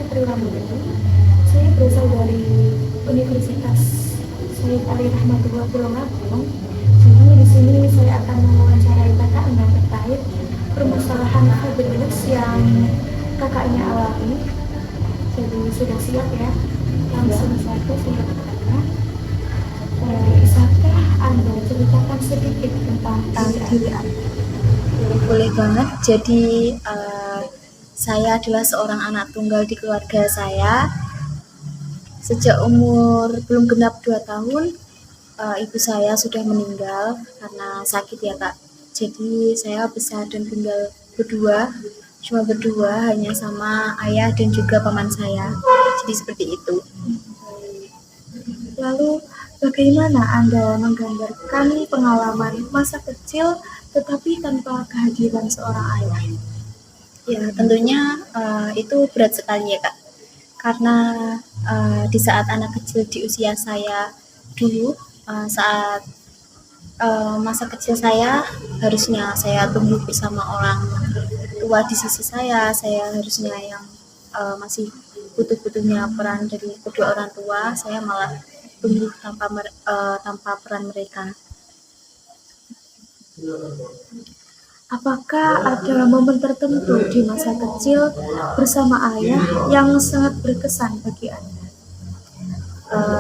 Putri Ramudani. Saya berasal dari Universitas Syed Ali Rahmatullah Tulungagung. Jadi di sini saya akan mewawancarai kakaknya terkait permasalahan happiness yang kakaknya alami. Jadi sudah siap ya? Langsung saja saya bertanya. Bisakah Anda ceritakan sedikit tentang diri Anda? Boleh banget. Jadi saya adalah seorang anak tunggal di keluarga saya. Sejak umur belum genap 2 tahun, ibu saya sudah meninggal karena sakit ya Kak. Jadi saya besar dan tinggal berdua, cuma berdua hanya sama ayah dan juga paman saya. Jadi seperti itu. Lalu bagaimana Anda menggambarkan pengalaman masa kecil tetapi tanpa kehadiran seorang ayah? Ya tentunya itu berat sekali ya Kak. Karena di saat anak kecil di usia saya dulu, saat masa kecil saya harusnya saya tumbuh bersama orang tua di sisi saya harusnya yang masih butuh-butuhnya peran dari kedua orang tua, saya malah tumbuh tanpa peran mereka. Apakah ada momen tertentu di masa kecil bersama ayah yang sangat berkesan bagi Anda?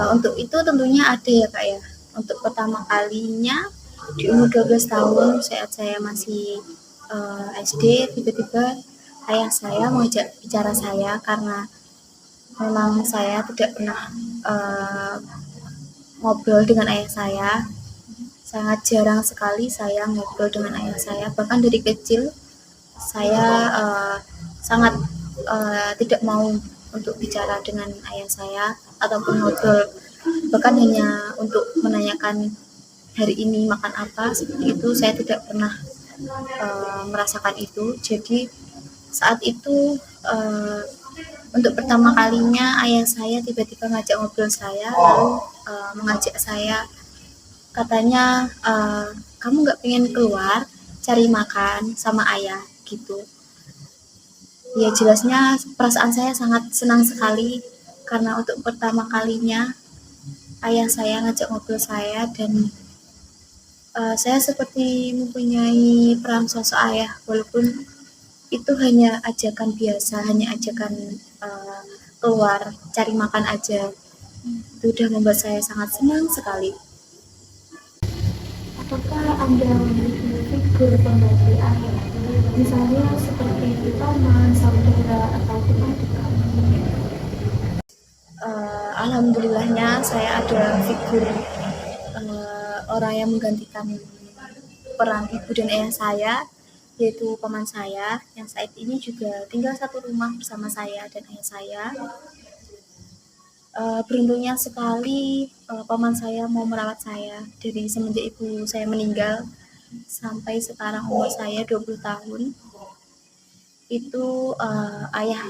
Untuk itu tentunya ada ya Kak ya. Untuk pertama kalinya di umur 12 tahun saat saya masih SD, tiba-tiba ayah saya mengajak bicara saya karena memang saya tidak pernah ngobrol dengan ayah saya. Sangat jarang sekali saya ngobrol dengan ayah saya. Bahkan dari kecil saya sangat tidak mau untuk bicara dengan ayah saya ataupun ngobrol, bahkan hanya untuk menanyakan hari ini makan apa, seperti itu saya tidak pernah merasakan itu. Jadi saat itu untuk pertama kalinya ayah saya tiba-tiba ngajak ngobrol saya, lalu mengajak saya, katanya kamu nggak pengen keluar cari makan sama ayah gitu. Ya jelasnya perasaan saya sangat senang sekali karena untuk pertama kalinya ayah saya ngajak ngobrol saya, dan saya seperti mempunyai peran sosok ayah walaupun itu hanya ajakan biasa, hanya ajakan keluar cari makan aja. Itu udah membuat saya sangat senang sekali. Apakah Anda memiliki figur pengganti ayah? Misalnya seperti paman, saudara, atau teman dekat? Alhamdulillahnya saya ada figur orang yang menggantikan peran ibu dan ayah saya, yaitu paman saya yang saat ini juga tinggal satu rumah bersama saya dan ayah saya. Beruntungnya sekali paman saya mau merawat saya dari semenjak ibu saya meninggal sampai sekarang umur saya 20 tahun. Itu ayah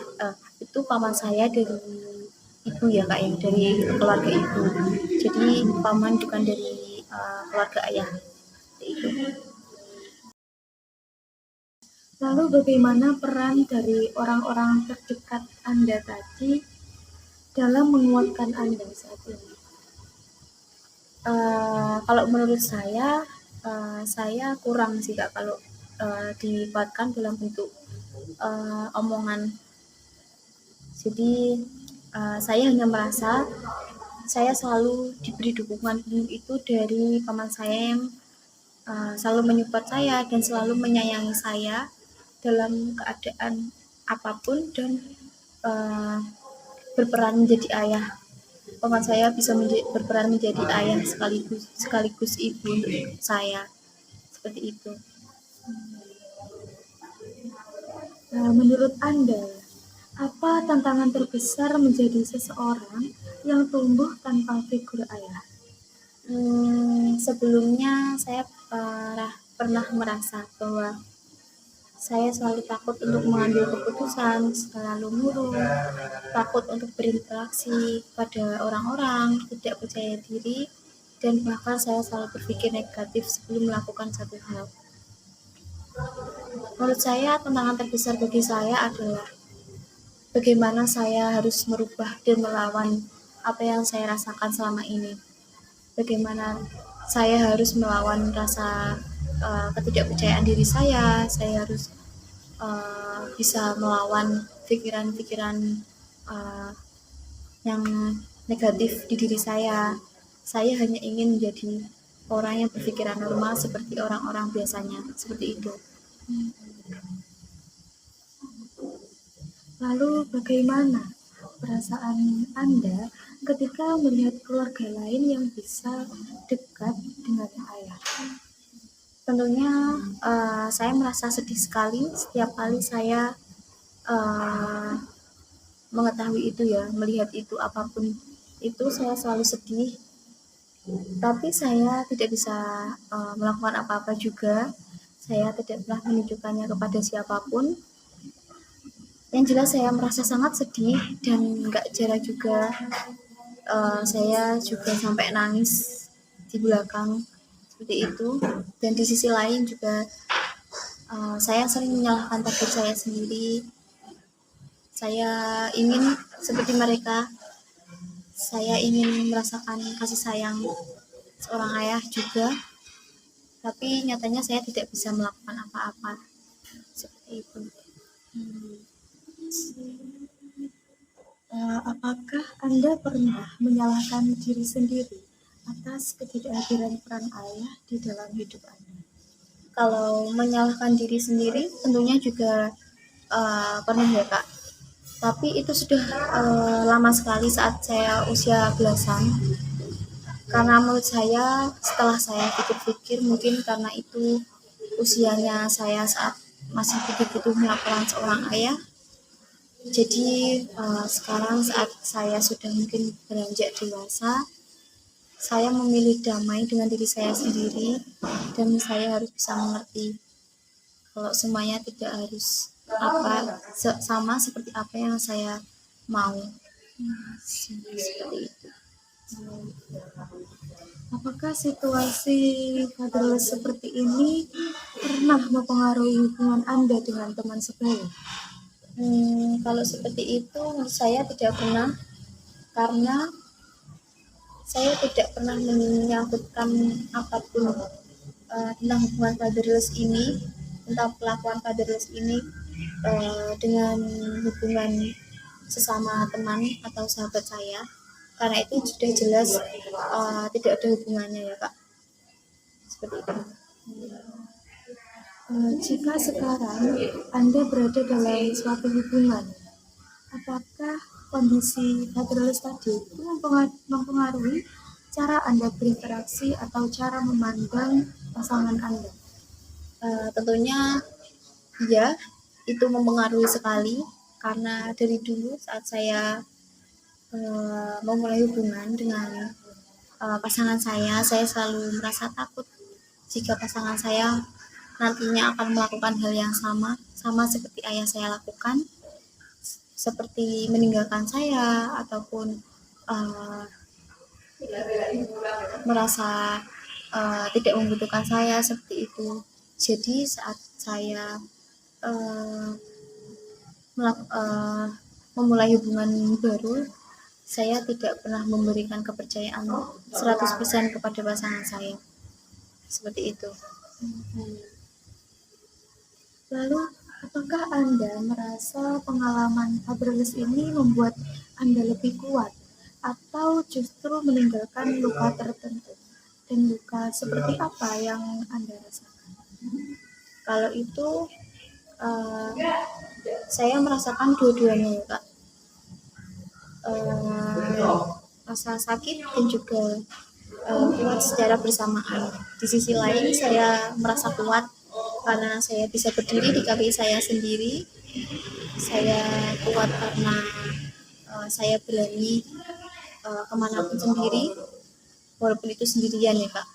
itu paman saya dari ibu ya Kak ya, dari keluarga ibu. Jadi paman bukan dari keluarga ayah. Itu. Lalu bagaimana peran dari orang-orang terdekat Anda tadi dalam menguatkan Anda saat ini? Kalau menurut saya kurang sih Kak kalau dikuatkan dalam bentuk omongan. Jadi saya hanya merasa saya selalu diberi dukungan penuh itu dari paman saya yang selalu menyupport saya dan selalu menyayangi saya dalam keadaan apapun, dan berperan menjadi ayah. Paman saya bisa berperan menjadi ayah sekaligus ibu untuk saya, seperti itu. Menurut Anda, apa tantangan terbesar menjadi seseorang yang tumbuh tanpa figur ayah? Sebelumnya saya pernah merasa bahwa saya selalu takut untuk mengambil keputusan, selalu murung, takut untuk berinteraksi pada orang-orang, tidak percaya diri, dan bahkan saya selalu berpikir negatif sebelum melakukan satu hal. Menurut saya tantangan terbesar bagi saya adalah bagaimana saya harus merubah dan melawan apa yang saya rasakan selama ini. Bagaimana saya harus melawan rasa ketidakpercayaan diri saya harus bisa melawan pikiran-pikiran uh, yang negatif di diri saya. Saya hanya ingin menjadi orang yang berpikiran normal seperti orang-orang biasanya, seperti itu. Lalu bagaimana perasaan Anda ketika melihat keluarga lain yang bisa dekat dengan ayah? Tentunya saya merasa sedih sekali setiap kali saya uh, mengetahui itu ya, melihat itu apapun itu saya selalu sedih. Tapi saya tidak bisa melakukan apa-apa juga. Saya tidak pernah menunjukkannya kepada siapapun. Yang jelas saya merasa sangat sedih dan nggak jarang juga saya juga sampai nangis di belakang seperti itu. Dan di sisi lain juga saya sering menyalahkan takdir saya sendiri. Saya ingin seperti mereka. Saya ingin merasakan kasih sayang seorang ayah juga. Tapi nyatanya saya tidak bisa melakukan apa-apa seperti itu. Apakah Anda pernah menyalahkan diri sendiri atas ketidakhadiran peran ayah di dalam hidup Anda? Kalau menyalahkan diri sendiri tentunya juga pernah ya Kak. Tapi itu sudah lama sekali saat saya usia belasan. Karena menurut saya setelah saya pikir-pikir mungkin karena itu usianya saya saat masih butuh-butuhnya peran seorang ayah. Jadi sekarang saat saya sudah mungkin beranjak dewasa, saya memilih damai dengan diri saya sendiri dan saya harus bisa mengerti kalau semuanya tidak harus sama seperti apa yang saya mau. Seperti itu. Apakah situasi fatherless seperti ini pernah mempengaruhi hubungan Anda dengan teman sebaya? Kalau seperti itu menurut saya tidak pernah, karena saya tidak pernah menyangkutkan apapun tentang hubungan fatherless ini, tentang pelakuan fatherless ini dengan hubungan sesama teman atau sahabat saya, karena itu sudah jelas tidak ada hubungannya ya Kak, seperti itu. Jika sekarang Anda berada dalam suatu hubungan, apakah kondisi fatherless tadi itu mempengaruhi cara Anda berinteraksi atau cara memandang pasangan Anda? Tentunya ya, itu mempengaruhi sekali, karena dari dulu saat saya memulai hubungan dengan pasangan saya selalu merasa takut jika pasangan saya nantinya akan melakukan hal yang sama seperti ayah saya lakukan, seperti meninggalkan saya ataupun merasa tidak membutuhkan saya seperti itu. Jadi saat saya memulai hubungan baru, saya tidak pernah memberikan kepercayaan 100% kepada pasangan saya. Seperti itu. Lalu, apakah Anda merasa pengalaman fatherless ini membuat Anda lebih kuat atau justru meninggalkan luka tertentu? Dan luka seperti apa yang Anda rasakan? Kalau itu saya merasakan dua-duanya ya Kak. Rasa sakit dan juga kuat secara bersamaan. Di sisi lain saya merasa kuat karena saya bisa berdiri di kaki saya sendiri. Saya kuat karena saya berani kemanapun sendiri, walaupun itu sendirian ya Kak.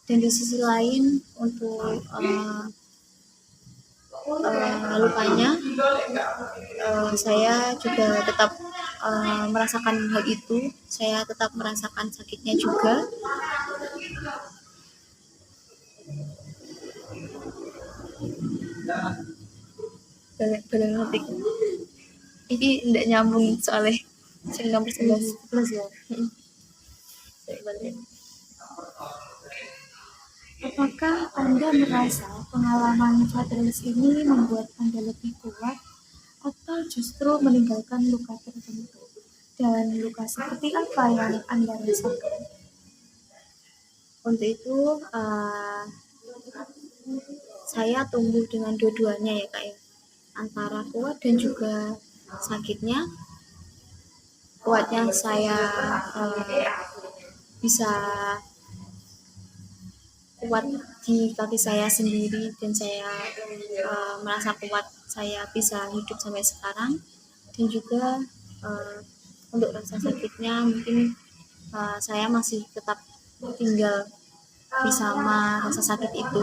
Dan di sisi lain untuk lukanya, saya juga tetap merasakan hal itu. Saya tetap merasakan sakitnya juga. Balik Ini tidak nyambung soalnya sing nomor 11. 11 ya. Saya balik. Apakah Anda merasa pengalaman Fadris ini membuat Anda lebih kuat atau justru meninggalkan luka tertentu? Dan luka seperti apa yang Anda rasakan? Untuk itu saya tumbuh dengan dua-duanya ya kak ya, antara kuat dan juga sakitnya. Kuatnya saya bisa kuat di kaki saya sendiri dan saya merasa kuat saya bisa hidup sampai sekarang. Dan juga untuk rasa sakitnya mungkin saya masih tetap tinggal bersama rasa sakit itu.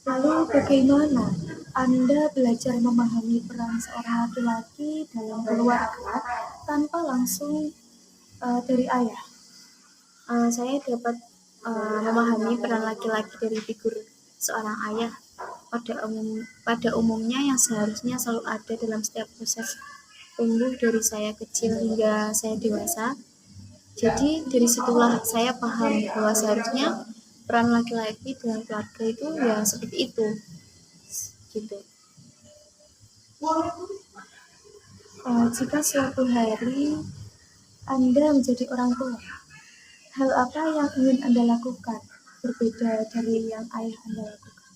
Lalu bagaimana Anda belajar memahami peran seorang laki-laki dalam keluarga tanpa langsung dari ayah? Saya dapat memahami peran laki-laki dari figur seorang ayah pada umumnya yang seharusnya selalu ada dalam setiap proses tumbuh dari saya kecil hingga saya dewasa. Jadi dari situlah saya paham bahwa seharusnya peran laki-laki dalam keluarga itu ya seperti itu, gitu. Jika suatu hari Anda menjadi orang tua, hal apa yang ingin Anda lakukan berbeda dari yang ayah Anda lakukan?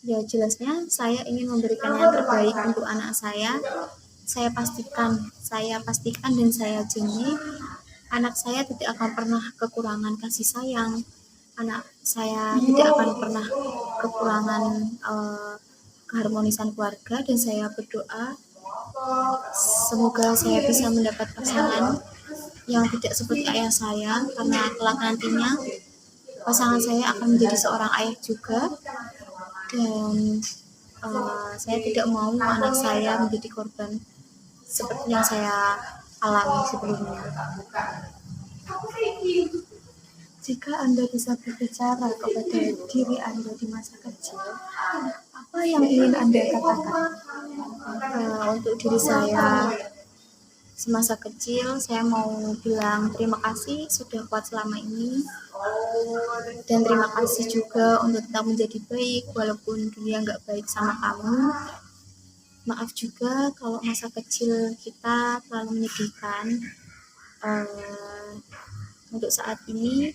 Ya jelasnya saya ingin memberikan yang terbaik untuk anak saya. Saya pastikan dan saya janji anak saya tidak akan pernah kekurangan kasih sayang. Anak saya tidak akan pernah kekurangan keharmonisan keluarga, dan saya berdoa semoga saya bisa mendapat pasangan yang tidak seperti ayah saya, karena kelak nantinya pasangan saya akan menjadi seorang ayah juga. Dan saya tidak mau anak saya menjadi korban seperti yang saya alami sebelumnya. Jika Anda bisa berbicara kepada diri Anda di masa kecil, apa yang ingin Anda katakan? Untuk diri saya semasa kecil, saya mau bilang terima kasih sudah kuat selama ini, dan terima kasih juga untuk tetap menjadi baik walaupun dunia nggak baik sama kamu. Maaf juga kalau masa kecil kita terlalu menyedihkan. Untuk saat ini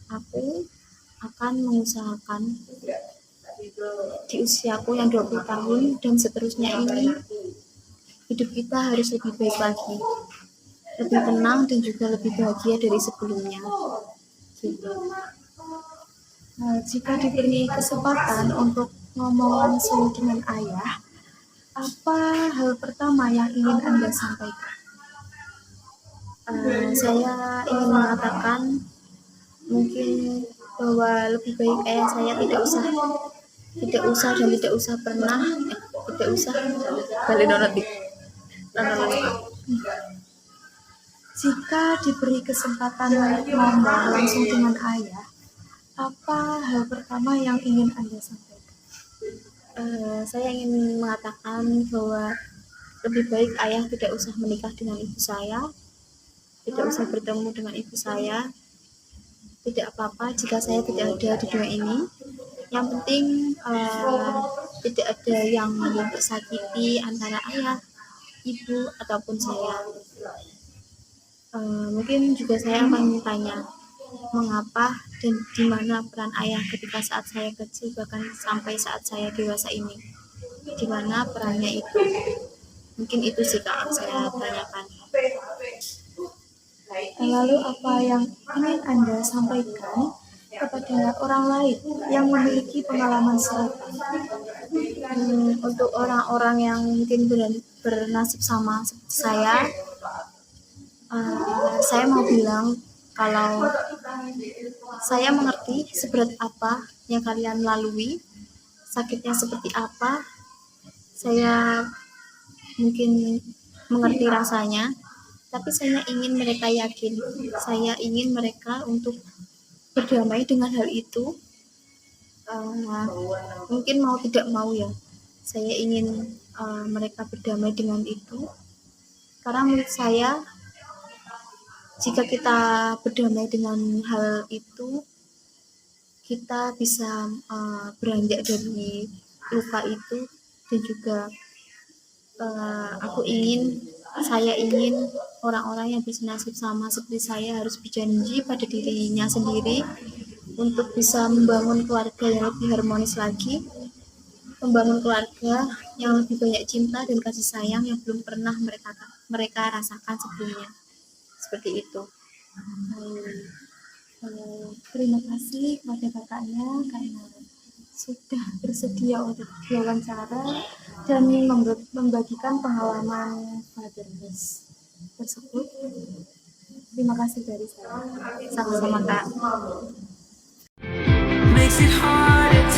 aku akan mengusahakan di usiaku yang 20 tahun dan seterusnya ini hidup kita harus lebih baik lagi, lebih tenang dan juga lebih bahagia dari sebelumnya, gitu. Jika diberi kesempatan untuk ngomong langsung dengan ayah, apa hal pertama yang ingin Anda sampaikan? Saya ingin mengatakan mungkin bahwa lebih baik ayah saya tidak usah Jika diberi kesempatan ngomong langsung dengan ayah, apa hal pertama yang ingin Anda sampaikan? Saya ingin mengatakan bahwa lebih baik ayah tidak usah menikah dengan ibu saya, tidak usah bertemu dengan ibu saya. Tidak apa-apa jika saya tidak ada di dunia ini. Yang penting tidak ada yang tersakiti antara ayah, ibu, ataupun saya. Mungkin juga saya akan bertanya mengapa dan di mana peran ayah ketika saat saya kecil, bahkan sampai saat saya dewasa ini. Di mana perannya itu? Mungkin itu sih Kak yang saya tanyakan. Lalu apa yang ingin Anda sampaikan kepada orang lain yang memiliki pengalaman serupa? Untuk orang-orang yang mungkin bernasib sama seperti saya mau bilang kalau saya mengerti seberat apa yang kalian lalui, sakitnya seperti apa. Saya mungkin mengerti rasanya, tapi saya ingin mereka yakin, saya ingin mereka untuk berdamai dengan hal itu, mungkin mau tidak mau ya, saya ingin mereka berdamai dengan itu, karena menurut saya jika kita berdamai dengan hal itu, kita bisa beranjak dari luka itu. Dan juga saya ingin orang-orang yang bersenasib sama seperti saya harus berjanji pada dirinya sendiri untuk bisa membangun keluarga yang lebih harmonis lagi, membangun keluarga yang lebih banyak cinta dan kasih sayang yang belum pernah mereka rasakan sebelumnya. Seperti itu. Terima kasih kepada kakaknya karena sudah bersedia untuk diwawancara dan membagikan pengalaman fatherless tersebut. Terima kasih dari saya. Sama-sama Kak. Makes it hard